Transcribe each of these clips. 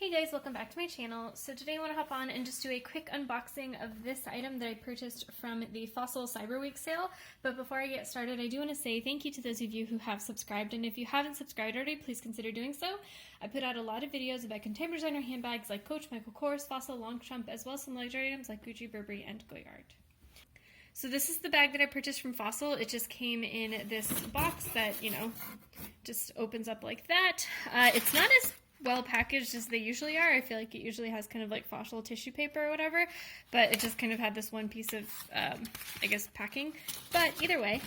Hey guys, welcome back to my channel. So today I want to hop on and just do a quick unboxing of this item that I purchased from the Fossil Cyber Week sale. But before I get started, I do want to say thank you to those of you who have subscribed, and if you haven't subscribed already, please consider doing so. I put out a lot of videos about contemporary designer handbags like Coach, Michael Kors, Fossil, Longchamp, as well as some luxury items like Gucci, Burberry, and Goyard. So this is the bag that I purchased from Fossil. It just came in this box that, just opens up like that. It's not as well packaged as they usually are. I feel like it usually has kind of like Fossil tissue paper or whatever, but it just kind of had this one piece of, I guess, packing. But either way,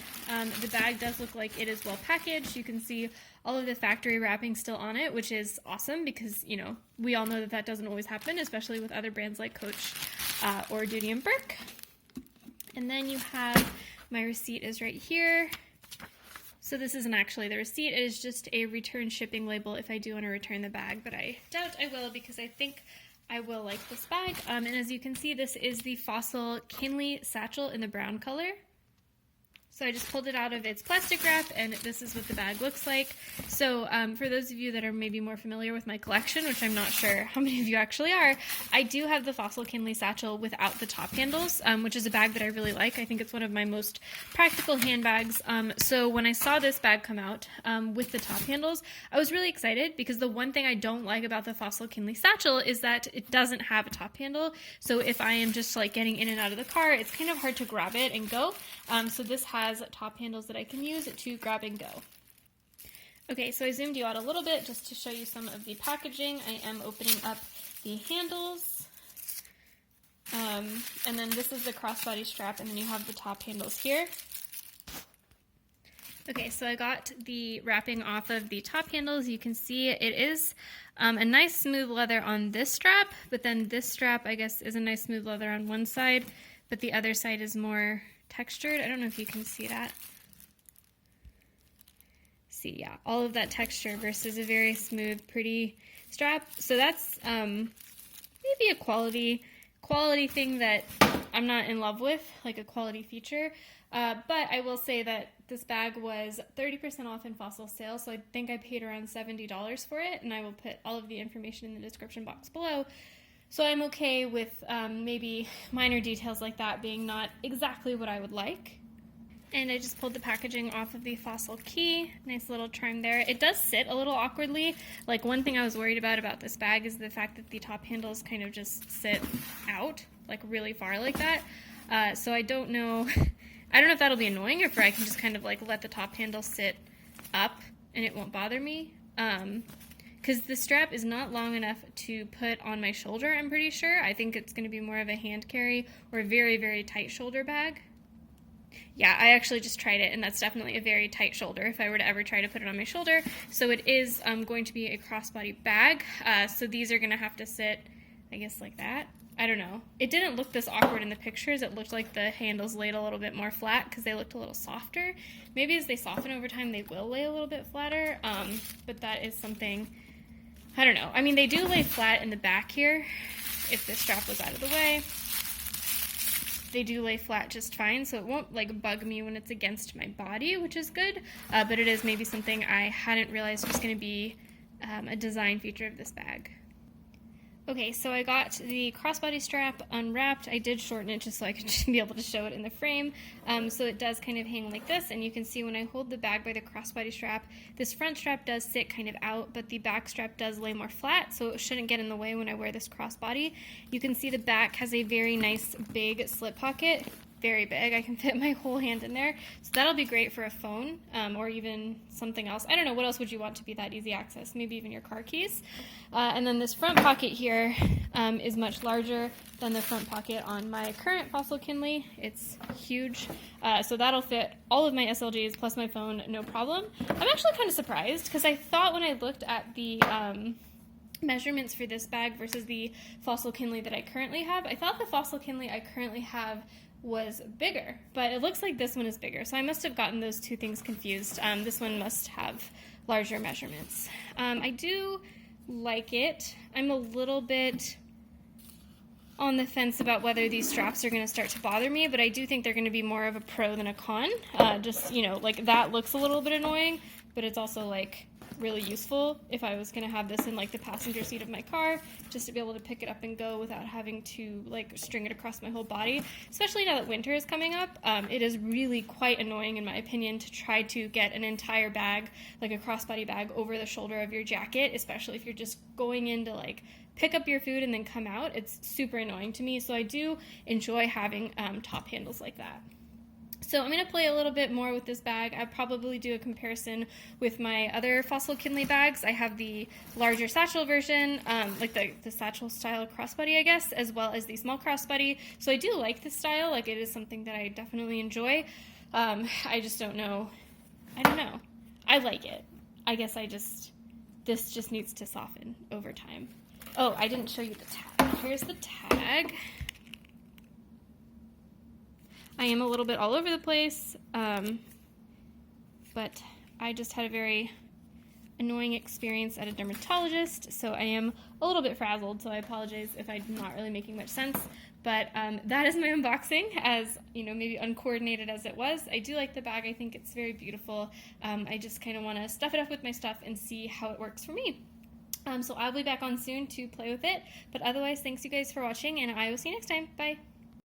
the bag does look like it is well packaged. You can see all of the factory wrapping still on it, which is awesome because, we all know that that doesn't always happen, especially with other brands like Coach or Doody & Burke. And then you have my receipt is right here. So this isn't actually the receipt, it is just a return shipping label if I do want to return the bag, but I doubt I will because I think I will like this bag. And as you can see, this is the Fossil Kinley satchel in the brown color. So I just pulled it out of its plastic wrap, and this is what the bag looks like. So for those of you that are maybe more familiar with my collection, which I'm not sure how many of you actually are, I do have the Fossil Kinley satchel without the top handles, which is a bag that I really like. I think it's one of my most practical handbags. So when I saw this bag come out with the top handles, I was really excited because the one thing I don't like about the Fossil Kinley satchel is that it doesn't have a top handle. So if I am just like getting in and out of the car, it's kind of hard to grab it and go. So this has top handles that I can use to grab and go. Okay, so I zoomed you out a little bit just to show you some of the packaging. I am opening up the handles. And then this is the crossbody strap, and then you have the top handles here. Okay, so I got the wrapping off of the top handles. You can see it is a nice smooth leather on this strap, but then this strap, I guess, is a nice smooth leather on one side, but the other side is more textured. I don't know if you can see that. See, yeah, all of that texture versus a very smooth, pretty strap. So that's maybe a quality thing that I'm not in love with, like a quality feature. But I will say that this bag was 30% off in Fossil sale, so I think I paid around $70 for it, and I will put all of the information in the description box below. So I'm okay with maybe minor details like that being not exactly what I would like. And I just pulled the packaging off of the Fossil key. Nice little charm there. It does sit a little awkwardly. Like, one thing I was worried about this bag is the fact that the top handles kind of just sit out, like really far like that. So I don't know if that'll be annoying or if I can just kind of like let the top handle sit up and it won't bother me. Because the strap is not long enough to put on my shoulder, I'm pretty sure. I think it's going to be more of a hand carry or a very, very tight shoulder bag. Yeah, I actually just tried it, and that's definitely a very tight shoulder if I were to ever try to put it on my shoulder. So it is going to be a crossbody bag. So these are going to have to sit, I guess, like that. I don't know. It didn't look this awkward in the pictures. It looked like the handles laid a little bit more flat because they looked a little softer. Maybe as they soften over time, they will lay a little bit flatter, but that is something... I don't know. I mean, they do lay flat in the back here. If this strap was out of the way, they do lay flat just fine, so it won't like bug me when it's against my body, which is good. But it is maybe something I hadn't realized was going to be a design feature of this bag. Okay, so I got the crossbody strap unwrapped. I did shorten it just so I could be able to show it in the frame. So it does kind of hang like this, and you can see when I hold the bag by the crossbody strap, this front strap does sit kind of out, but the back strap does lay more flat, so it shouldn't get in the way when I wear this crossbody. You can see the back has a very nice big slip pocket. Very big. I can fit my whole hand in there. So that'll be great for a phone or even something else. I don't know, what else would you want to be that easy access? Maybe even your car keys. And then this front pocket here is much larger than the front pocket on my current Fossil Kinley. It's huge. So that'll fit all of my SLGs plus my phone, no problem. I'm actually kind of surprised because I thought when I looked at the measurements for this bag versus the Fossil Kinley that I currently have, I thought the Fossil Kinley I currently have was bigger, but it looks like this one is bigger, so I must have gotten those two things confused. This one must have larger measurements. I do like it. I'm a little bit on the fence about whether these straps are going to start to bother me, but I do think they're going to be more of a pro than a con. Just, like that looks a little bit annoying, but it's also like really useful if I was gonna have this in like the passenger seat of my car, just to be able to pick it up and go without having to like string it across my whole body. Especially now that winter is coming up, it is really quite annoying in my opinion to try to get an entire bag, like a crossbody bag, over the shoulder of your jacket, especially if you're just going in to like pick up your food and then come out. It's super annoying to me, so I do enjoy having top handles like that. So I'm going to play a little bit more with this bag. I'll probably do a comparison with my other Fossil Kinley bags. I have the larger satchel version, like the satchel style crossbody, I guess, as well as the small crossbody. So I do like this style. Like, it is something that I definitely enjoy. I just don't know. I don't know. I like it. I guess this just needs to soften over time. Oh, I didn't show you the tag. Here's the tag. I am a little bit all over the place, but I just had a very annoying experience at a dermatologist, so I am a little bit frazzled, so I apologize if I'm not really making much sense. But that is my unboxing, as you know, maybe uncoordinated as it was. I do like the bag. I think it's very beautiful. I just kind of want to stuff it up with my stuff and see how it works for me. So I'll be back on soon to play with it. But otherwise, thanks you guys for watching, and I will see you next time. Bye.